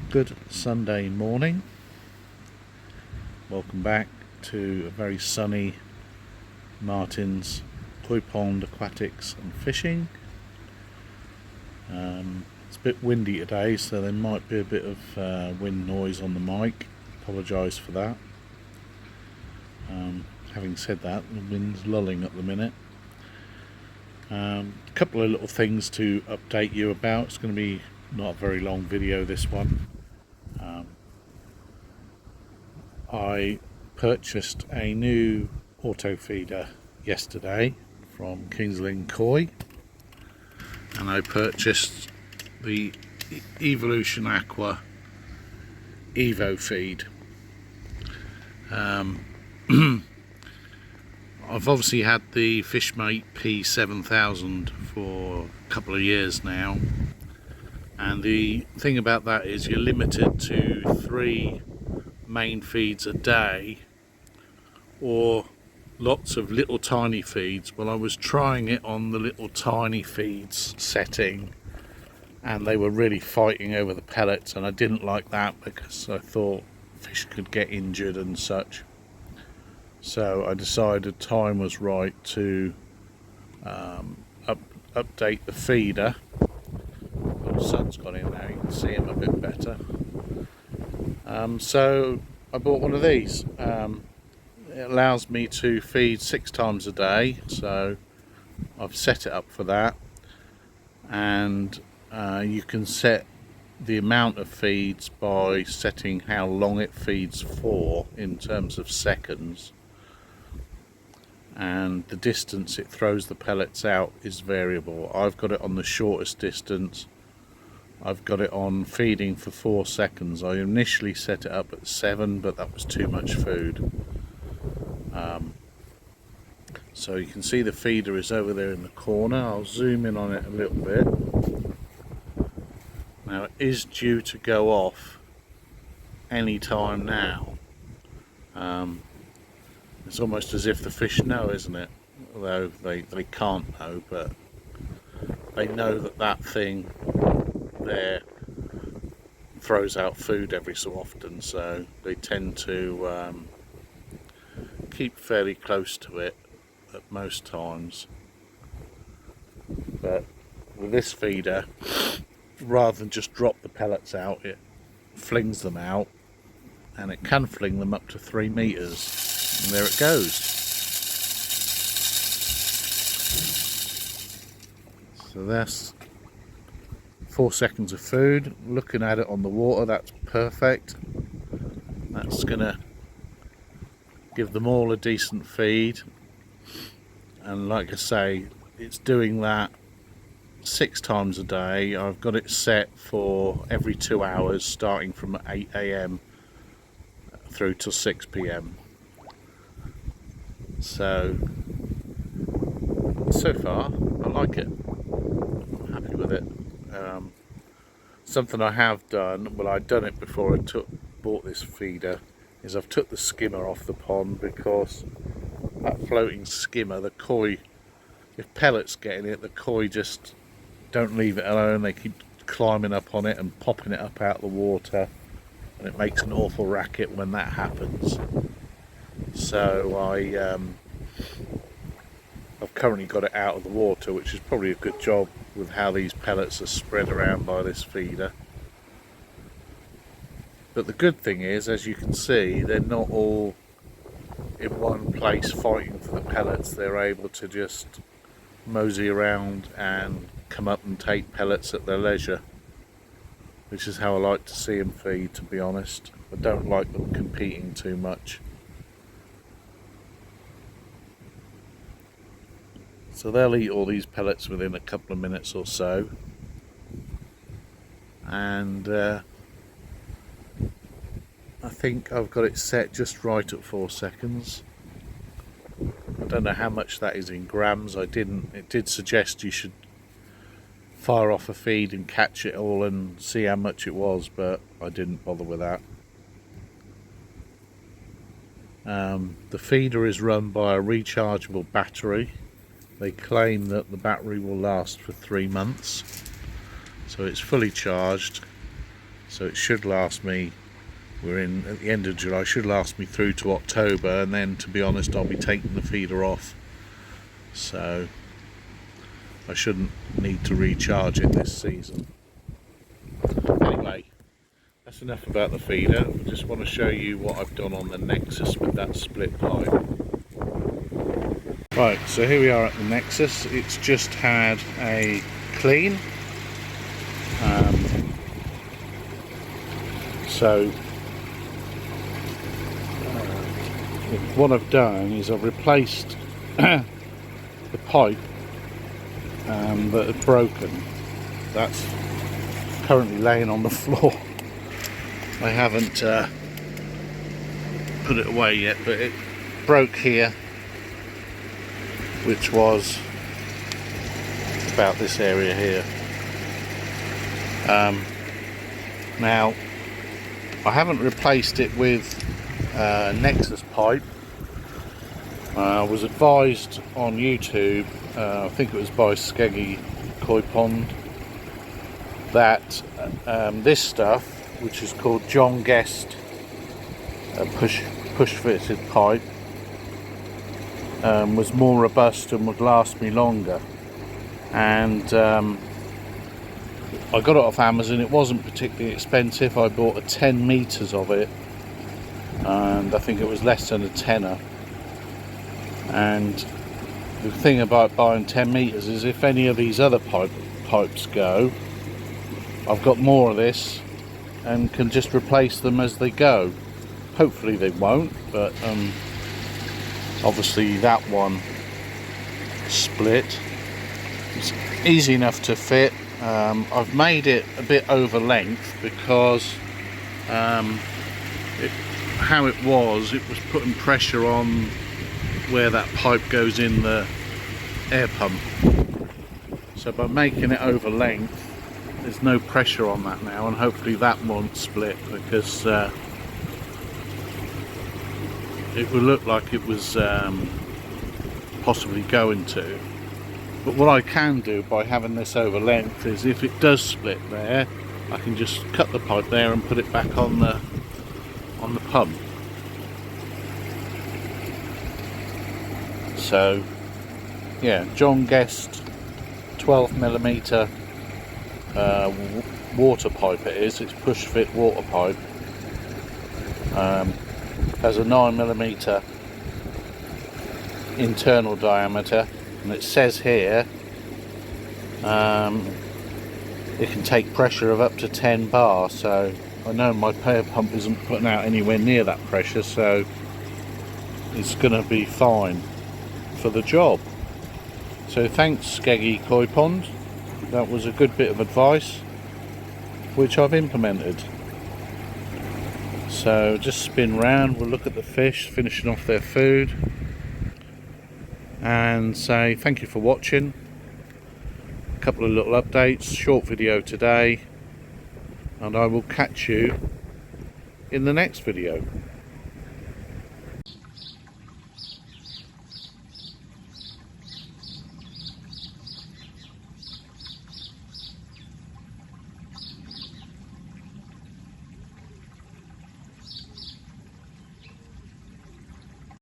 Good Sunday morning. Welcome back to a very sunny Martin's Koi Pond Aquatics and Fishing. It's a bit windy today, so there might be a bit of wind noise on the mic. Apologise for that. Having said that, the wind's lulling at the minute. A couple of little things to update you about. It's going to be not a very long video, this one. I purchased a new auto feeder yesterday from King's Lynn Koi, and I purchased the Evolution Aqua Evo feed. I've obviously had the Fishmate P7000 for a couple of years now, and the thing about that is you're limited to 3 main feeds a day or lots of little tiny feeds. Well, I was trying it on the little tiny feeds setting, and they were really fighting over the pellets, and I didn't like that because I thought fish could get injured and such. So I decided time was right to update the feeder. The sun's gone in now, you can see him a bit better. So I bought one of these. It allows me to feed 6 times a day, so I've set it up for that. And you can set the amount of feeds by setting how long it feeds for in terms of seconds, and the distance it throws the pellets out is variable. I've got it on the shortest distance. I've got it on feeding for 4 seconds. I initially set it up at 7, but that was too much food. So you can see the feeder is over there in the corner. I'll zoom in on it a little bit. Now it is due to go off any time now. It's almost as if the fish know, isn't it? Although they can't know, but they know that that thing there throws out food every so often, so they tend to keep fairly close to it at most times. But with this feeder, rather than just drop the pellets out, it flings them out, and it can fling them up to 3 meters, and there it goes. So that's 4 seconds of food. Looking at it on the water, that's perfect. That's gonna give them all a decent feed, and like I say, it's doing that 6 times a day. I've got it set for every 2 hours, starting from 8 AM through till 6 PM. So far I like it. I'm happy with it. Something I have done, well, I'd done it before I bought this feeder, is I've took the skimmer off the pond, because that floating skimmer, the koi, if pellets get in it, the koi just don't leave it alone. They keep climbing up on it and popping it up out of the water, and it makes an awful racket when that happens. So I've currently got it out of the water, which is probably a good job with how these pellets are spread around by this feeder. But the good thing is, as you can see, they're not all in one place fighting for the pellets. They're able to just mosey around and come up and take pellets at their leisure, which is how I like to see them feed, to be honest. I don't like them competing too much. So they'll eat all these pellets within a couple of minutes or so, and I think I've got it set just right at 4 seconds. I don't know how much that is in grams. It did suggest you should fire off a feed and catch it all and see how much it was, but I didn't bother with that. The feeder is run by a rechargeable battery. They claim that the battery will last for 3 months, so it's fully charged. so it should last me, we're in at the end of July, should last me through to October, and then, to be honest, I'll be taking the feeder off, so I shouldn't need to recharge it this season. Anyway, that's enough about the feeder. I just want to show you what I've done on the nexus with that split pipe. Right, so here we are at the nexus. It's just had a clean. What I've done is I've replaced the pipe that had broken. That's currently laying on the floor. I haven't put it away yet, but it broke here, which was about this area here. Now, I haven't replaced it with nexus pipe. I was advised on YouTube, I think it was by Skeggy Koi Pond, that this stuff, which is called John Guest push fitted pipe, was more robust and would last me longer. And I got it off Amazon. It wasn't particularly expensive. I bought 10 meters of it, and I think it was less than a tenner. And the thing about buying 10 meters is if any of these other pipes go, I've got more of this and can just replace them as they go. Hopefully they won't, but obviously that one split. It's easy enough to fit. I've made it a bit over length because how it was putting pressure on where that pipe goes in the air pump. So by making it over length, there's no pressure on that now, and hopefully that won't split, because it would look like it was possibly going to. But what I can do by having this over length is, if it does split there, I can just cut the pipe there and put it back on the pump. So yeah, John Guest 12mm water pipe it is. It's push fit water pipe. Has a 9mm internal diameter, and it says here it can take pressure of up to 10 bar, so I know my air pump isn't putting out anywhere near that pressure, so it's going to be fine for the job. So thanks, Skeggy Koi Pond. That was a good bit of advice which I've implemented. So just spin round, we'll look at the fish finishing off their food and say thank you for watching. A couple of little updates, short video today, and I will catch you in the next video.